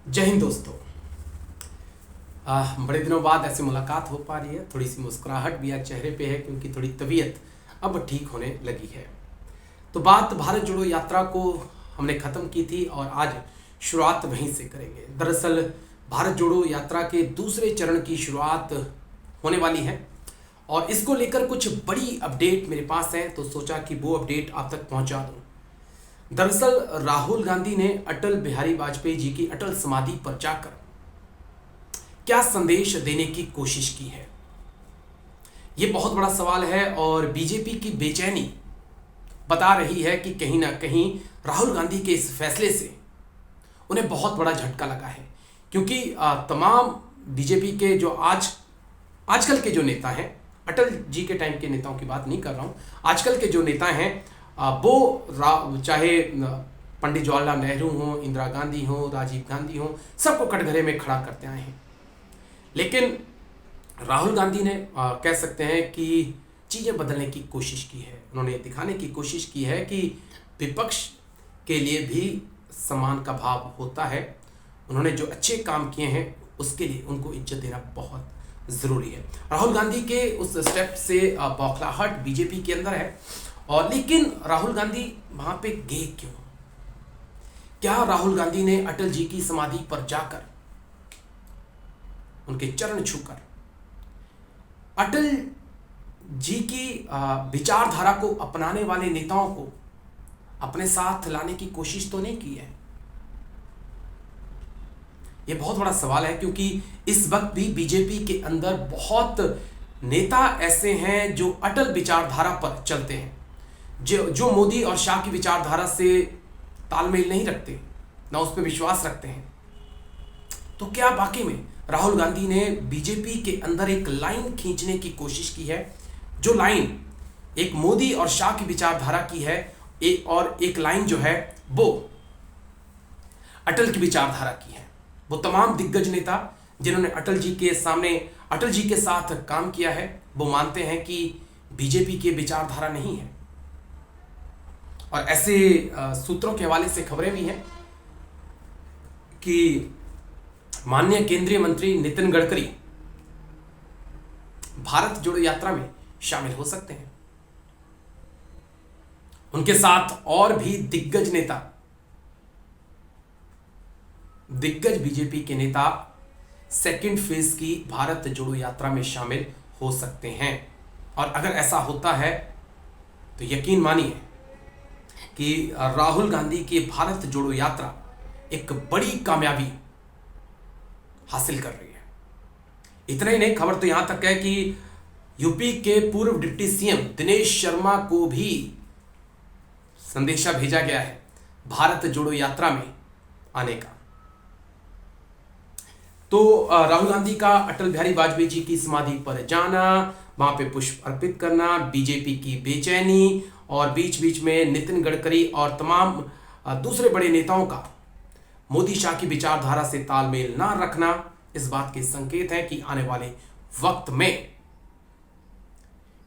जय हिंद दोस्तों। बड़े दिनों बाद ऐसी मुलाकात हो पा रही है। थोड़ी सी मुस्कुराहट भी आज चेहरे पे है क्योंकि थोड़ी तबीयत अब ठीक होने लगी है। तो बात भारत जोड़ो यात्रा को हमने ख़त्म की थी और आज शुरुआत वहीं से करेंगे। दरअसल भारत जोड़ो यात्रा के दूसरे चरण की शुरुआत होने वाली है और इसको लेकर कुछ बड़ी अपडेट मेरे पास है, तो सोचा कि वो अपडेट आप तक पहुंचा दूं। दरअसल राहुल गांधी ने अटल बिहारी वाजपेयी जी की अटल समाधि पर जाकर क्या संदेश देने की कोशिश की है, यह बहुत बड़ा सवाल है। और बीजेपी की बेचैनी बता रही है कि कहीं ना कहीं राहुल गांधी के इस फैसले से उन्हें बहुत बड़ा झटका लगा है, क्योंकि तमाम बीजेपी के जो आजकल के जो नेता हैं, अटल जी के टाइम के नेताओं की बात नहीं कर रहा हूं, आजकल के जो नेता हैं वो चाहे पंडित जवाहरलाल नेहरू हो, इंदिरा गांधी हो, राजीव गांधी हो, सबको कटघरे में खड़ा करते आए हैं। लेकिन राहुल गांधी ने कह सकते हैं कि चीज़ें बदलने की कोशिश की है। उन्होंने दिखाने की कोशिश की है कि विपक्ष के लिए भी सम्मान का भाव होता है। उन्होंने जो अच्छे काम किए हैं उसके लिए उनको इज्जत देना बहुत ज़रूरी है। राहुल गांधी के उस स्टेप से बौखलाहट बीजेपी के अंदर है। और लेकिन राहुल गांधी वहां पे गए क्यों? क्या राहुल गांधी ने अटल जी की समाधि पर जाकर उनके चरण छूकर अटल जी की विचारधारा को अपनाने वाले नेताओं को अपने साथ लाने की कोशिश तो नहीं की है? यह बहुत बड़ा सवाल है, क्योंकि इस वक्त भी बीजेपी के अंदर बहुत नेता ऐसे हैं जो अटल विचारधारा पर चलते हैं, जो मोदी और शाह की विचारधारा से तालमेल नहीं रखते, ना उस पर विश्वास रखते हैं। तो क्या वाकई में राहुल गांधी ने बीजेपी के अंदर एक लाइन खींचने की कोशिश की है, जो लाइन एक मोदी और शाह की विचारधारा की है, और एक लाइन जो है वो अटल की विचारधारा की है। वो तमाम दिग्गज नेता जिन्होंने अटल जी के सामने, अटल जी के साथ काम किया है, वो मानते हैं कि बीजेपी की विचारधारा नहीं है। और ऐसे सूत्रों के हवाले से खबरें भी हैं कि माननीय केंद्रीय मंत्री नितिन गडकरी भारत जोड़ो यात्रा में शामिल हो सकते हैं। उनके साथ और भी दिग्गज बीजेपी के नेता सेकंड फेज की भारत जोड़ो यात्रा में शामिल हो सकते हैं। और अगर ऐसा होता है तो यकीन मानिए कि राहुल गांधी की भारत जोड़ो यात्रा एक बड़ी कामयाबी हासिल कर रही है। इतना ही नहीं, खबर तो यहां तक है कि यूपी के पूर्व डिप्टी सीएम दिनेश शर्मा को भी संदेशा भेजा गया है भारत जोड़ो यात्रा में आने का। तो राहुल गांधी का अटल बिहारी वाजपेयी जी की समाधि पर जाना, वहां पे पुष्प अर्पित करना, बीजेपी की बेचैनी और बीच बीच में नितिन गडकरी और तमाम दूसरे बड़े नेताओं का मोदी शाह की विचारधारा से तालमेल ना रखना, इस बात के संकेत है कि आने वाले वक्त में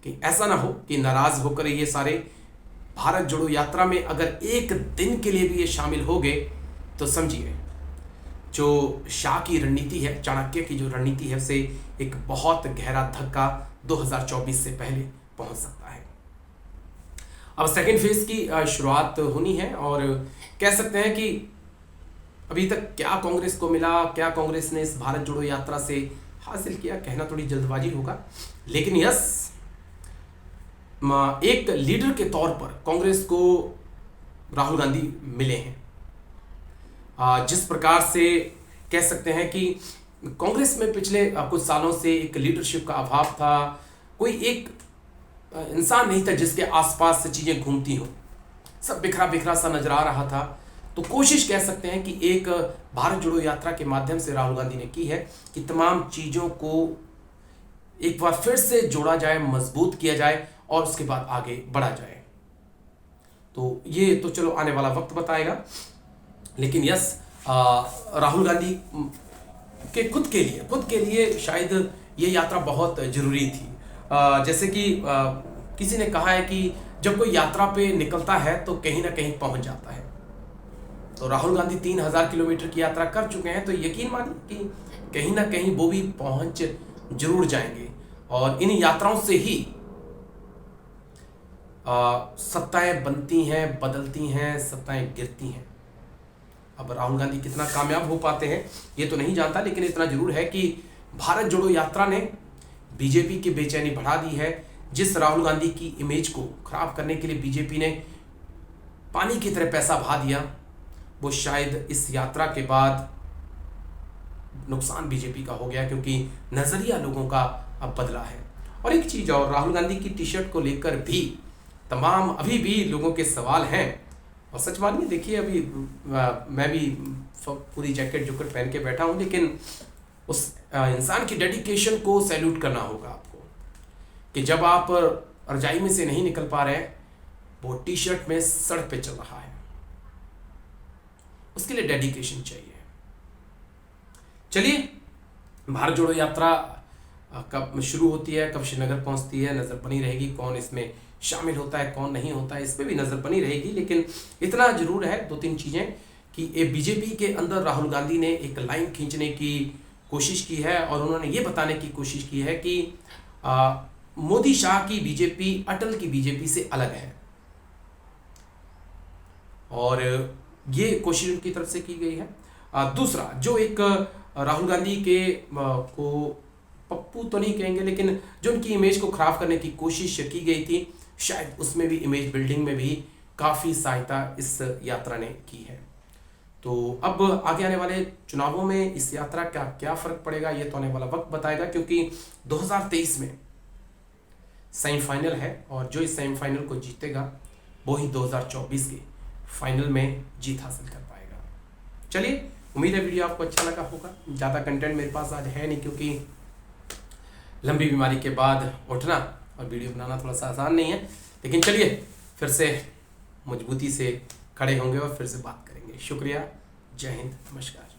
कि ऐसा ना हो कि नाराज होकर ये सारे भारत जोड़ो यात्रा में अगर एक दिन के लिए भी ये शामिल हो गए तो समझिए जो शाह की रणनीति है, चाणक्य की जो रणनीति है, उसे एक बहुत गहरा धक्का 2024 से पहले पहुंच सकता है। अब सेकेंड फेज की शुरुआत होनी है और कह सकते हैं कि अभी तक क्या कांग्रेस को मिला, क्या कांग्रेस ने इस भारत जोड़ो यात्रा से हासिल किया, कहना थोड़ी जल्दबाजी होगा। लेकिन यस, एक लीडर के तौर पर कांग्रेस को राहुल गांधी मिले हैं। जिस प्रकार से कह सकते हैं कि कांग्रेस में पिछले कुछ सालों से एक लीडरशिप का अभाव था, कोई एक इंसान नहीं था जिसके आसपास से चीजें घूमती हो, सब बिखरा बिखरा सा नजर आ रहा था। तो कोशिश कह सकते हैं कि एक भारत जोड़ो यात्रा के माध्यम से राहुल गांधी ने की है कि तमाम चीजों को एक बार फिर से जोड़ा जाए, मजबूत किया जाए और उसके बाद आगे बढ़ा जाए। तो ये तो चलो आने वाला वक्त बताएगा। लेकिन यस, राहुल गांधी के खुद के लिए शायद ये यात्रा बहुत जरूरी थी। जैसे कि किसी ने कहा है कि जब कोई यात्रा पे निकलता है तो कहीं ना कहीं पहुंच जाता है। तो राहुल गांधी 3000 किलोमीटर की यात्रा कर चुके हैं, तो यकीन मानिए कि कहीं ना कहीं वो भी पहुंच जरूर जाएंगे। और इन यात्राओं से ही सत्ताएं बनती हैं, बदलती हैं, सत्ताएं गिरती हैं। अब राहुल गांधी कितना कामयाब हो पाते हैं ये तो नहीं जानता, लेकिन इतना जरूर है कि भारत जोड़ो यात्रा ने बीजेपी की बेचैनी बढ़ा दी है। जिस राहुल गांधी की इमेज को खराब करने के लिए बीजेपी ने पानी की तरह पैसा बहा दिया, वो शायद इस यात्रा के बाद नुकसान बीजेपी का हो गया, क्योंकि नजरिया लोगों का अब बदला है। और एक चीज और, राहुल गांधी की टी शर्ट को लेकर भी तमाम अभी भी लोगों के सवाल हैं। और सच मानिए, देखिए अभी मैं भी पूरी जैकेट जोकेट पहन के बैठा हूं, लेकिन उस इंसान की डेडिकेशन को सैल्यूट करना होगा आपको, कि जब आप रजाई में से नहीं निकल पा रहे, वो टी शर्ट में सड़क पे चल रहा है, उसके लिए डेडिकेशन चाहिए। चलिए, भारत जोड़ो यात्रा कब शुरू होती है, कब श्रीनगर पहुंचती है, नजर बनी रहेगी। कौन इसमें शामिल होता है, कौन नहीं होता है, इस पर भी नजर बनी रहेगी। लेकिन इतना जरूर है, दो तीन चीजें, कि ये बीजेपी के अंदर राहुल गांधी ने एक लाइन खींचने की कोशिश की है, और उन्होंने ये बताने की कोशिश की है कि मोदी शाह की बीजेपी अटल की बीजेपी से अलग है। और ये कोशिश उनकी तरफ से की गई है। दूसरा, जो एक राहुल गांधी के को पप्पू तो नहीं कहेंगे, लेकिन जो उनकी इमेज को खराब करने की कोशिश की गई थी, शायद उसमें भी, इमेज बिल्डिंग में भी काफ़ी सहायता इस यात्रा ने की है। तो अब आगे आने वाले चुनावों में इस यात्रा का क्या फर्क पड़ेगा, ये तो आने वाला वक्त बताएगा, क्योंकि 2023 में सेमीफाइनल है, और जो इस सेमीफाइनल को जीतेगा वो ही 2024 के फाइनल में जीत हासिल कर पाएगा। चलिए, उम्मीद है वीडियो आपको अच्छा लगा होगा। ज़्यादा कंटेंट मेरे पास आज है नहीं, क्योंकि लंबी बीमारी के बाद उठना और वीडियो बनाना थोड़ा सा आसान नहीं है। लेकिन चलिए, फिर से मजबूती से खड़े होंगे और फिर से बात करेंगे। शुक्रिया, जय हिंद, नमस्कार।